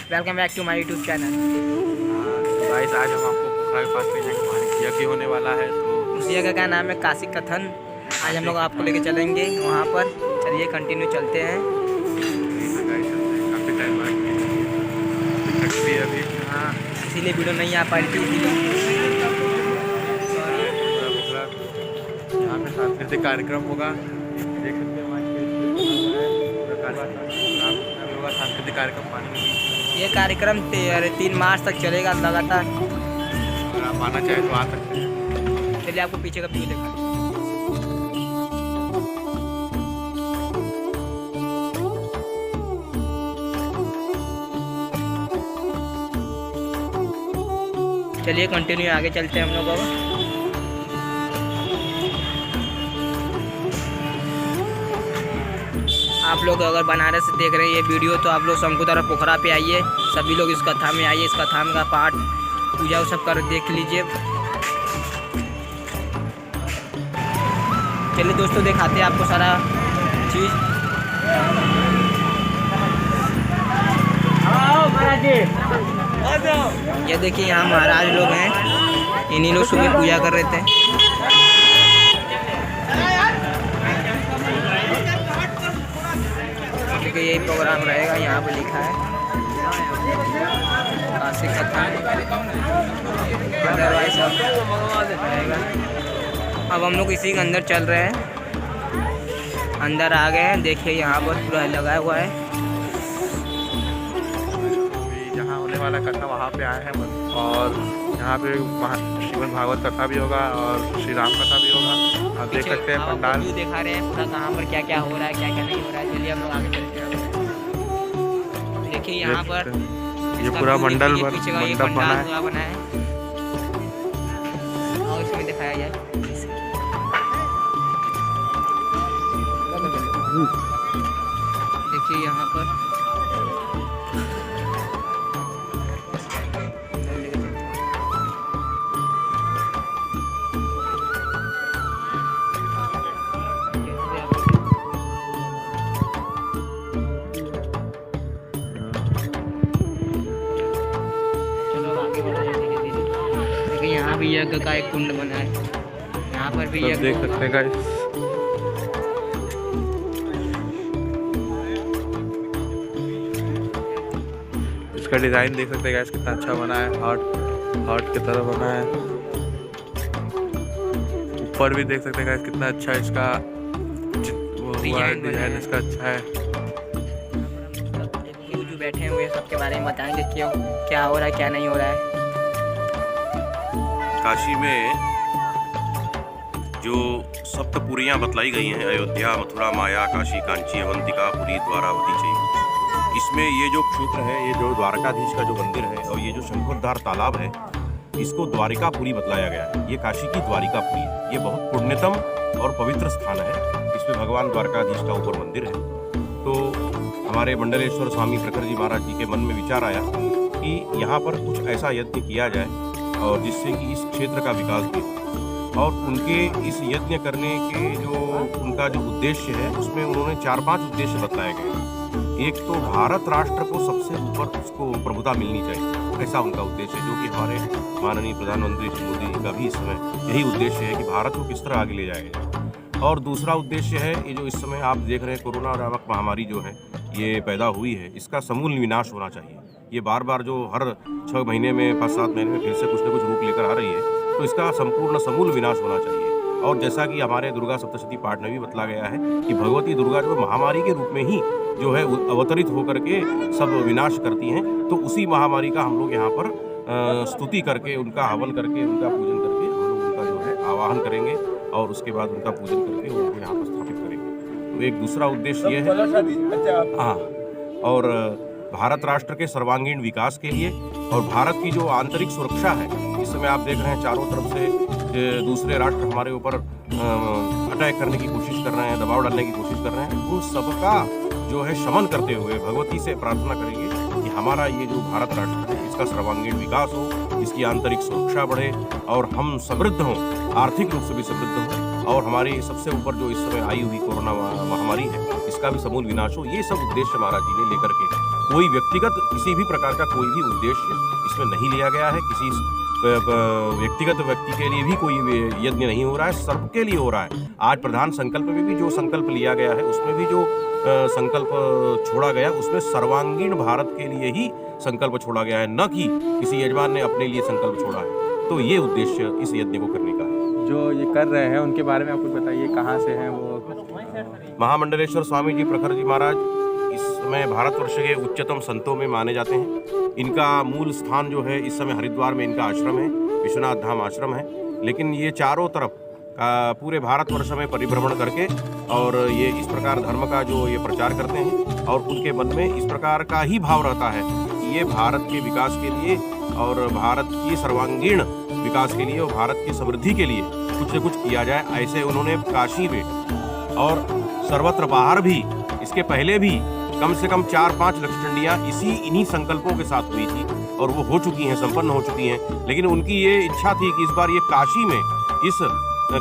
Welcome back to my YouTube channel. Guys आज हम आपको पोखरा के पास ले जाएंगे, वहाँ यज्ञ होने वाला है। तो उस जगह का नाम है काशी कथन। आज हम लोग आपको लेके चलेंगे वहाँ पर। चलिए कंटिन्यू चलते हैं। काफ़ी टाइम बाद भी अभी हाँ, इसीलिए वीडियो नहीं आ पा रही थी, इसीलिए यहाँ पे सांस्कृतिक कार्यक्रम होगा। देख सकते हैं सांस्कृतिक कार्यक्रम पानी में। ये कार्यक्रम 3 मार्च तक चलेगा लगातार। अगर आप आना चाहें तो आ सकते हैं। चलिए आपको पीछे का व्यू दिखा। चलिए कंटिन्यू आगे चलते हैं हम लोग अब। आप लोग अगर बनारस से देख रहे हैं ये वीडियो तो आप लोग शंकुधरा पोखरा पे आइए। सभी लोग इस कथा में आइए। इस कथा का पाठ पूजा सब कर देख लीजिए। चलिए दोस्तों दिखाते हैं आपको सारा चीज़। ये देखिए यहाँ महाराज लोग हैं। इन्हीं लोग सुबह पूजा कर रहे थे। क्योंकि यही प्रोग्राम रहेगा, यहाँ पे लिखा है काशी कथा रहेगा। अब हम लोग इसी के अंदर चल रहे हैं। अंदर आ गए हैं। देखिए यहाँ पर पूरा लगा हुआ है। जहाँ होने वाला कथा वहाँ पे आए हैं और यहाँ पे श्रीमद् भागवत कथा भी होगा और श्री राम कथा भी होगा। आप देख सकते हैं पंडाल व्यू दिखा रहे हैं पूरा, कहाँ पर क्या क्या हो रहा है, क्या क्या नहीं हो रहा है। चलिए हम लोग आगे चलते हैं। देखिए यहाँ पर ये पूरा मंडल पीछे का ये पंडाल बना है और इसमें दिखाया जाए। देखिए यहाँ पर यहाँ भी यज्ञ का एक कुंड बना है। यहाँ पर भी यज्ञ देख सकते हैं गाइस। इसका डिजाइन देख सकते हैं गाइस, कितना अच्छा बना है। हार्ट की तरह बना है। ऊपर भी देख सकते हैं गाइस, कितना अच्छा इसका डिजाइन इसका अच्छा है। जो बैठे हुए सबके बारे में बताएंगे क्यों क्या हो रहा है, क्या नहीं हो रहा है। काशी में जो सप्तपुरियाँ बतलाई गई हैं, अयोध्या, मथुरा, माया, काशी, कांची, अवंतिका, पुरी, द्वारावती चाहिए। इसमें ये जो क्षेत्र है, ये जो द्वारकाधीश का जो मंदिर है और ये जो शंखोद्धार तालाब है, इसको द्वारिकापुरी बतलाया गया है। ये काशी की द्वारिकापुरी है। ये बहुत पुण्यतम और पवित्र स्थान है। इसमें भगवान द्वारकाधीश का ऊपर मंदिर है। तो हमारे मंडलेश्वर स्वामी प्रखर जी महाराज जी के मन में विचार आया कि यहाँ पर कुछ ऐसा यज्ञ किया जाए और जिससे कि इस क्षेत्र का विकास भी हो। और उनके इस यज्ञ करने के जो उनका जो उद्देश्य है, उसमें उन्होंने 4-5 उद्देश्य बताए गए। एक तो भारत राष्ट्र को सबसे ऊपर उसको प्रभुता मिलनी चाहिए, ऐसा उनका उद्देश्य है, जो कि हमारे माननीय प्रधानमंत्री श्री मोदी जी का भी इस समय यही उद्देश्य है कि भारत को किस तरह आगे ले जाया जाए। और दूसरा उद्देश्य है, ये जो इस समय आप देख रहे हैं कोरोना नामक महामारी जो है ये पैदा हुई है, इसका समूल विनाश होना चाहिए। ये बार बार जो हर 6 महीने में 5-7 महीने में फिर से कुछ न कुछ रूप लेकर आ रही है, तो इसका संपूर्ण समूल विनाश होना चाहिए। और जैसा कि हमारे दुर्गा सप्तशती पाठ में भी बतला गया है कि भगवती दुर्गा जो महामारी के रूप में ही जो है अवतरित होकर के सब विनाश करती हैं, तो उसी महामारी का हम लोग यहाँ पर स्तुति करके, उनका हवन करके, उनका पूजन करके हम लोग उनका जो है आवाहन करेंगे और उसके बाद उनका पूजन करके उनको यहाँ पर स्थापित करेंगे। तो एक दूसरा उद्देश्य ये है। हाँ, और भारत राष्ट्र के सर्वांगीण विकास के लिए और भारत की जो आंतरिक सुरक्षा है, इस समय आप देख रहे हैं चारों तरफ से दूसरे राष्ट्र हमारे ऊपर अटैक करने की कोशिश कर रहे हैं, दबाव डालने की कोशिश कर रहे हैं। उन सबका जो है शमन करते हुए भगवती से प्रार्थना करेंगे कि हमारा ये जो भारत राष्ट्र है इसका सर्वांगीण विकास हो, इसकी आंतरिक सुरक्षा बढ़े और हम समृद्ध हों, आर्थिक रूप से भी समृद्ध हों और हमारी सबसे ऊपर जो इस समय आई हुई कोरोना महामारी है इसका भी समूल विनाश हो। ये सब उद्देश्य महाराज जी ने लेकर के कोई व्यक्तिगत किसी भी प्रकार का कोई भी उद्देश्य इसमें नहीं लिया गया है। किसी व्यक्तिगत व्यक्ति के लिए भी कोई यज्ञ नहीं हो रहा है, सबके लिए हो रहा है। आज प्रधान संकल्प में भी जो संकल्प लिया गया है, उसमें भी जो संकल्प छोड़ा गया, उसमें सर्वांगीण भारत के लिए ही संकल्प छोड़ा गया है, न कि किसी यजमान ने अपने लिए संकल्प छोड़ा है। तो ये उद्देश्य इस यज्ञ को करने का है। जो ये कर रहे हैं उनके बारे में आप कुछ बताइए, कहाँ से हैं वो? महामंडलेश्वर स्वामी जी प्रखर जी महाराज इस समय भारतवर्ष के उच्चतम संतों में माने जाते हैं। इनका मूल स्थान जो है इस समय हरिद्वार में इनका आश्रम है, विश्वनाथ धाम आश्रम है। लेकिन ये चारों तरफ पूरे भारतवर्ष में परिभ्रमण करके और ये इस प्रकार धर्म का जो ये प्रचार करते हैं, और उनके मन में इस प्रकार का ही भाव रहता है कि ये भारत के विकास के लिए और भारत की सर्वांगीण विकास के लिए और भारत की समृद्धि के लिए कुछ न कुछ किया जाए। ऐसे उन्होंने काशी में और सर्वत्र बाहर भी, इसके पहले भी कम से कम 4-5 लक्षचंडियाँ इन्हीं संकल्पों के साथ हुई थी और वो हो चुकी हैं, संपन्न हो चुकी हैं। लेकिन उनकी ये इच्छा थी कि इस बार ये काशी में, इस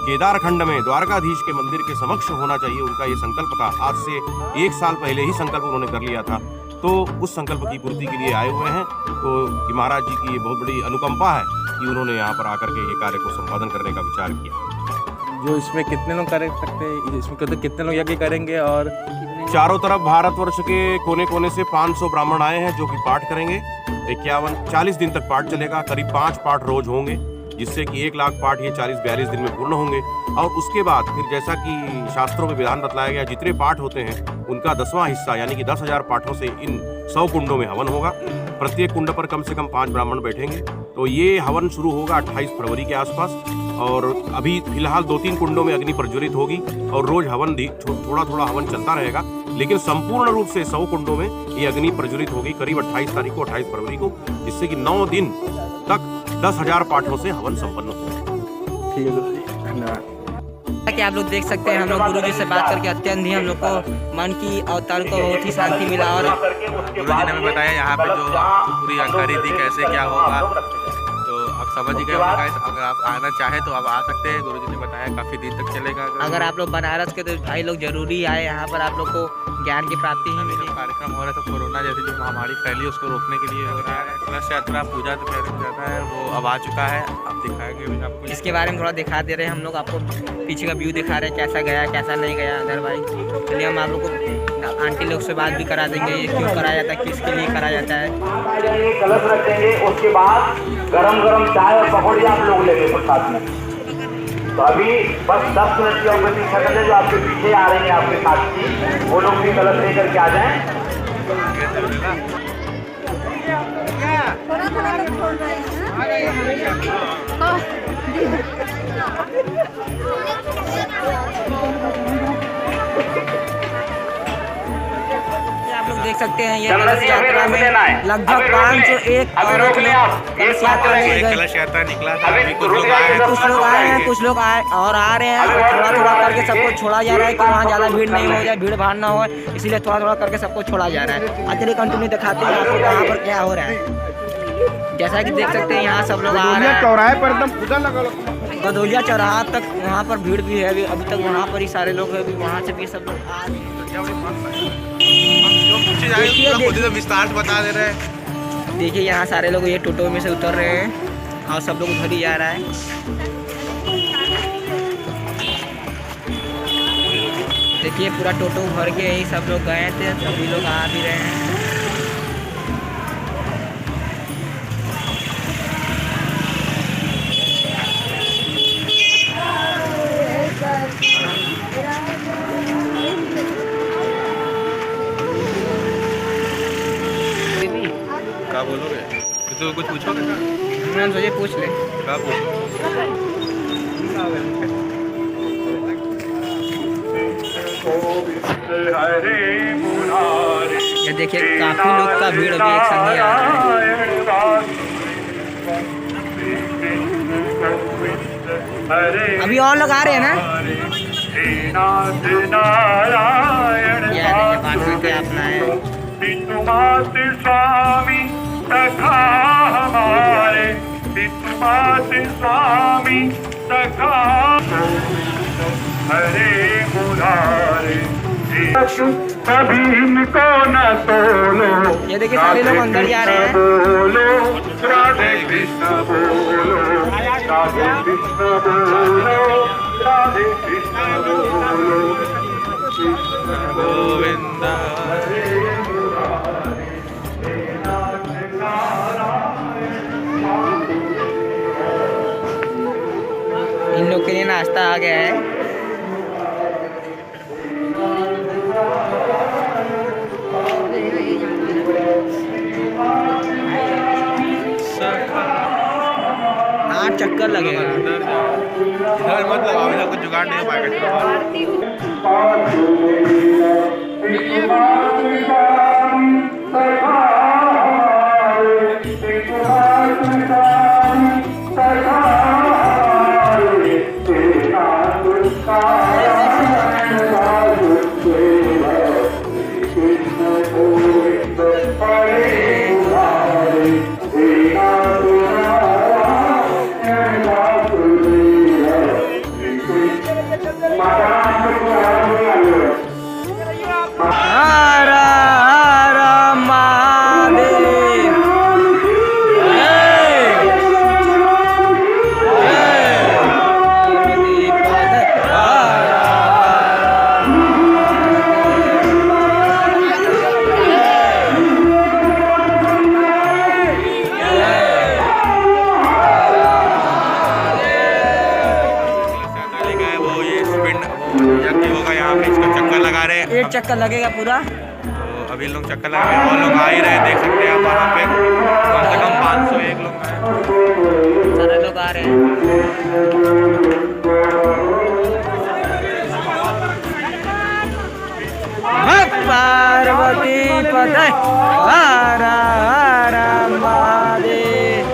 केदार खंड में द्वारकाधीश के मंदिर के समक्ष होना चाहिए। उनका ये संकल्प था। आज से 1 साल पहले ही संकल्प उन्होंने कर लिया था। तो उस संकल्प की पूर्ति के लिए आए हुए हैं। तो महाराज जी की ये बहुत बड़ी अनुकंपा है कि उन्होंने यहाँ पर आकर के ये कार्य को संपादन करने का विचार किया। जो इसमें कितने लोग कर सकते हैं, इसमें कितने लोग यज्ञ करेंगे? और चारों तरफ भारतवर्ष के कोने कोने से 500 ब्राह्मण आए हैं जो कि पाठ करेंगे। 40 दिन तक पाठ चलेगा। करीब 5 पाठ रोज होंगे, जिससे कि 1 लाख पाठ ये 40-42 दिन में पूर्ण होंगे। और उसके बाद फिर जैसा कि शास्त्रों में विधान बतलाया गया, जितने पाठ होते हैं उनका 10वां हिस्सा यानी कि 10,000 पाठों से इन 100 कुंडों में हवन होगा। प्रत्येक कुंड पर कम से कम 5 ब्राह्मण बैठेंगे। तो ये हवन शुरू होगा 28 फरवरी के आसपास। और अभी फिलहाल 2-3 कुंडों में अग्नि प्रज्वलित होगी और रोज हवन थोड़ा थोड़ा हवन चलता रहेगा। लेकिन संपूर्ण रूप से 100 कुंडों में ये अग्नि प्रज्वलित होगी करीब 28 तारीख को, 28 फरवरी को, जिससे कि 9 दिन तक 10,000 पाठों से हवन संपन्न होगा। ठीक है, धन्यवाद। कि आप लोग देख सकते हैं, हम लोग गुरु जी से बात करके अत्यंत ही हम लोग को मन की अवतार को बहुत ही शांति मिला। और गुरु जी ने हमें बताया यहाँ पे जो पूरी जानकारी दी कैसे क्या होगा, तो आप समझ गए होंगे। अगर आप आना चाहें तो आप आ सकते हैं। गुरु जी ने बताया काफ़ी दिन तक चलेगा। अगर आप लोग बनारस के तो भाई लोग जरूरी आए, यहाँ पर आप लोग को ज्ञान की प्राप्ति ही मिली। कार्यक्रम हो रहा है तो कोरोना जैसी जो महामारी फैली उसको रोकने के लिए हो रहा है। कलश यात्रा पूजा तो पहले जाता है, वो अब आ चुका है। आप दिखाएंगे भी आपको, इसके बारे में थोड़ा दिखा दे रहे हैं हम लोग आपको। पीछे का व्यू दिखा रहे हैं, कैसा गया कैसा नहीं गया अंदर भाई। चलिए हम आप लोग को आंटी लोग से बात भी करा देंगे, ये क्यों कराया जाता है, किसके लिए कराया जाता है। कलश रखेंगे, उसके बाद गरम गरम चाय और पकौड़ी आप लोग लेंगे प्रसाद में। तो अभी बस 10 मिनट की प्रतीक्षा करते हैं। जो आपके पीछे आ रहे हैं आपके साथी, वो लोग भी कलश लेकर के आ जाएं। थोड़ा थोड़ा लोग छोड़ रहे आप लोग देख सकते हैं ये कलश यात्रा में लगभग 501 औरत लोग कलश यात्रा में गए। कलश यात्रा निकला था, अभी कुछ लोग आए हैं, कुछ लोग आए और आ रहे हैं। थोड़ा थोड़ा करके सबको छोड़ा जा रहा है कि वहाँ ज़्यादा भीड़ नहीं हो जाए, भीड़ भाड़ ना हो, इसीलिए थोड़ा थोड़ा करके सबको छोड़ा जा रहा है। चलिए कंटिन्यू दिखाते हैं आपको यहाँ पर क्या हो रहा है। जैसा कि देख सकते हैं यहाँ सब लोग आ रहे हैं। चौराहे पर एकदम पूजा लगा गदौलिया चौराहा तक वहाँ पर भीड़ भी है। अभी तक वहाँ पर ही सारे लोग हैं, अभी वहाँ से भी सब लोग आ रहे हैं। तो विस्तार से बता दे रहे हैं। देखिए यहाँ सारे लोग ये टोटो में से उतर रहे हैं और सब लोग उधर ही जा रहा है। देखिए पूरा टोटो भर के यही सब लोग गए थे, सभी लोग आ भी रहे हैं। क्या बोलोगे? तो कुछ पूछोगे ना? मैं सोचे पूछ ले। क्या ये देखिए काफी लोग का भीड़ अभी एक संग ही आ रहा है। अभी और लोग आ रहे हैं ना? ये देखिए बात करके अपना है। स्वामी सखा हमारे, स्वामी सखा हरे मुरारे। कभी इनको न तोलो। ये देखिए सारे लोग अंदर जा रहे हैं। बोलो राधे कृष्ण बोलो, राधे कृष्ण बोलो, राधे कृष्ण बोलो, कृष्ण गोविंदा। इन लोग के लिए नाश्ता आ गया है। हाँ चक्कर लगेगा। इधर मत लगाओ, इधर कुछ जुगाड़ नहीं हो पाएगा। हर हर महादेव। एक चक्कर लगेगा पूरा। तो अभी लोग चक्कर लगा रहे हैं और लोग आ ही रहे हैं, देख सकते हैं आप वहाँ पे कम से कम 501 लोग आए। सारे लोग आ रहे हैं। पार्वती पते हर हर महादेव।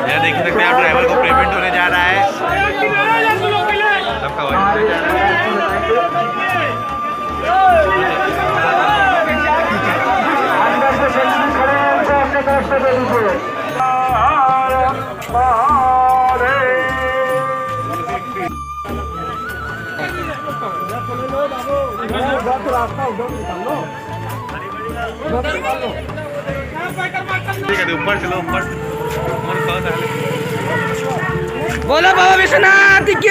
ये देख सकते हैं आप, ड्राइवर को पेमेंट होने जा रहा है। सबका होने जा रहा है। ठीक है, ऊपर चलो, ऊपर बोलो बाबा विश्वनाथ की।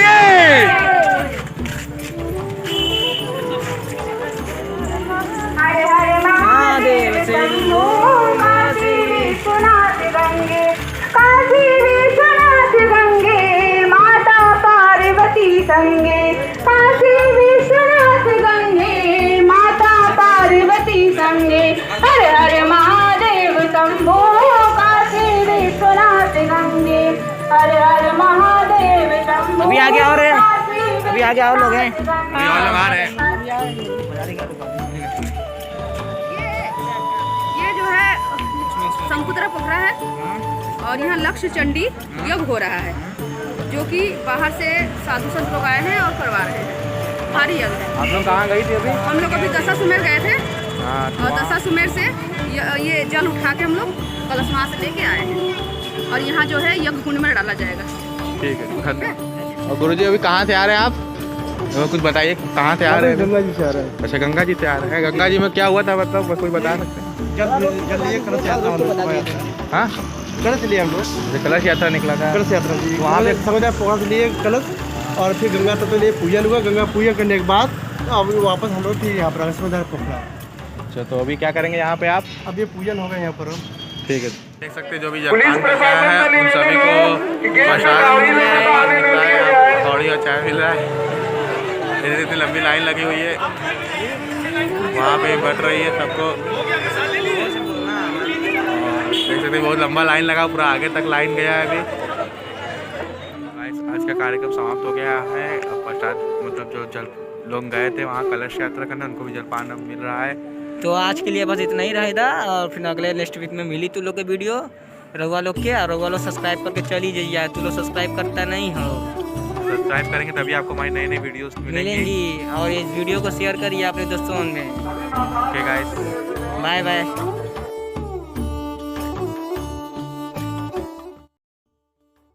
महादेव शंभो काशी विश्वनाथ गंगे, काशी विश्वनाथ गंगे, माता पार्वती संगे, काशी विश्वनाथ गंगे, माता पार्वती संगे, हर हर महादेव शंभो काशी विश्वनाथ गंगे, हर हर महादेव शंभो। अभी आगे और है, अभी आगे और लोग हैं। अभी और लोग आ रहे हैं। ये जो है शंकुतरा पोखरा है और यहाँ लक्ष्य चंडी यज्ञ हो रहा है, जो कि बाहर से साधु संत लोग आए हैं और करवा रहे हैं। भारी यज्ञ है। आप लोग कहाँ गई थी अभी? हम लोग अभी दशाश्वमेध गए थे हाँ, तो और दशाश्वमेध से ये जल उठा के हम लोग कलश वहाँ से लेके आए हैं और यहाँ जो है यज्ञ कुंड में डाला जाएगा। ठीक है, धन्यवाद। और गुरुजी अभी कहाँ से आ रहे हैं आप? तो कुछ बताइए, कहाँ से आ रहे हैं? गंगा जी से आ रहे हैं। अच्छा, गंगा जी से आ रहे हैं। गंगा जी में क्या हुआ था, मतलब कोई बता सकते हैं? जल लिए कलश यात्रा हम लोग। हाँ, कलश लिए हम लोग, कलश यात्रा निकला था। कलश यात्रा जी। वहाँ पे समझ आए, पोखरा से लिए कलश और फिर गंगा तत्व लिए पूजन हुआ। गंगा पूजन करने के बाद अब वापस हम लोग फिर यहाँ पर समझदार पोखरा। अच्छा, तो अभी क्या करेंगे यहाँ पे आप? अब ये पूजन हो गया यहाँ पर। ठीक है, देख सकते हैं जो भी जलपान कर रहा है उन सभी को प्रसाद मिल रहा है, पकौड़ी और चाय मिल रहा है। इतनी लंबी लाइन लगी हुई है, वहाँ पे बढ़ रही है सबको। देख सकते हैं बहुत लंबा लाइन लगा, पूरा आगे तक लाइन गया है। अभी आज का कार्यक्रम समाप्त हो गया है। अब प्रसाद मतलब जो जल लोग गए थे वहाँ कलश यात्रा करने, उनको भी जलपान मिल रहा है। तो आज के लिए बस इतना ही रहेगा और फिर अगले नेक्स्ट वीक में मिली तू लोग के वीडियो रहुआ लोग के। और रहुआ लोग सब्सक्राइब करके चली जाइए, तू लोग सब्सक्राइब करता नहीं हो। सब्सक्राइब करेंगे तभी आपको हमारी नई नई वीडियोस मिलेंगी। और इस वीडियो को शेयर करिए अपने दोस्तों में। Okay guys bye bye.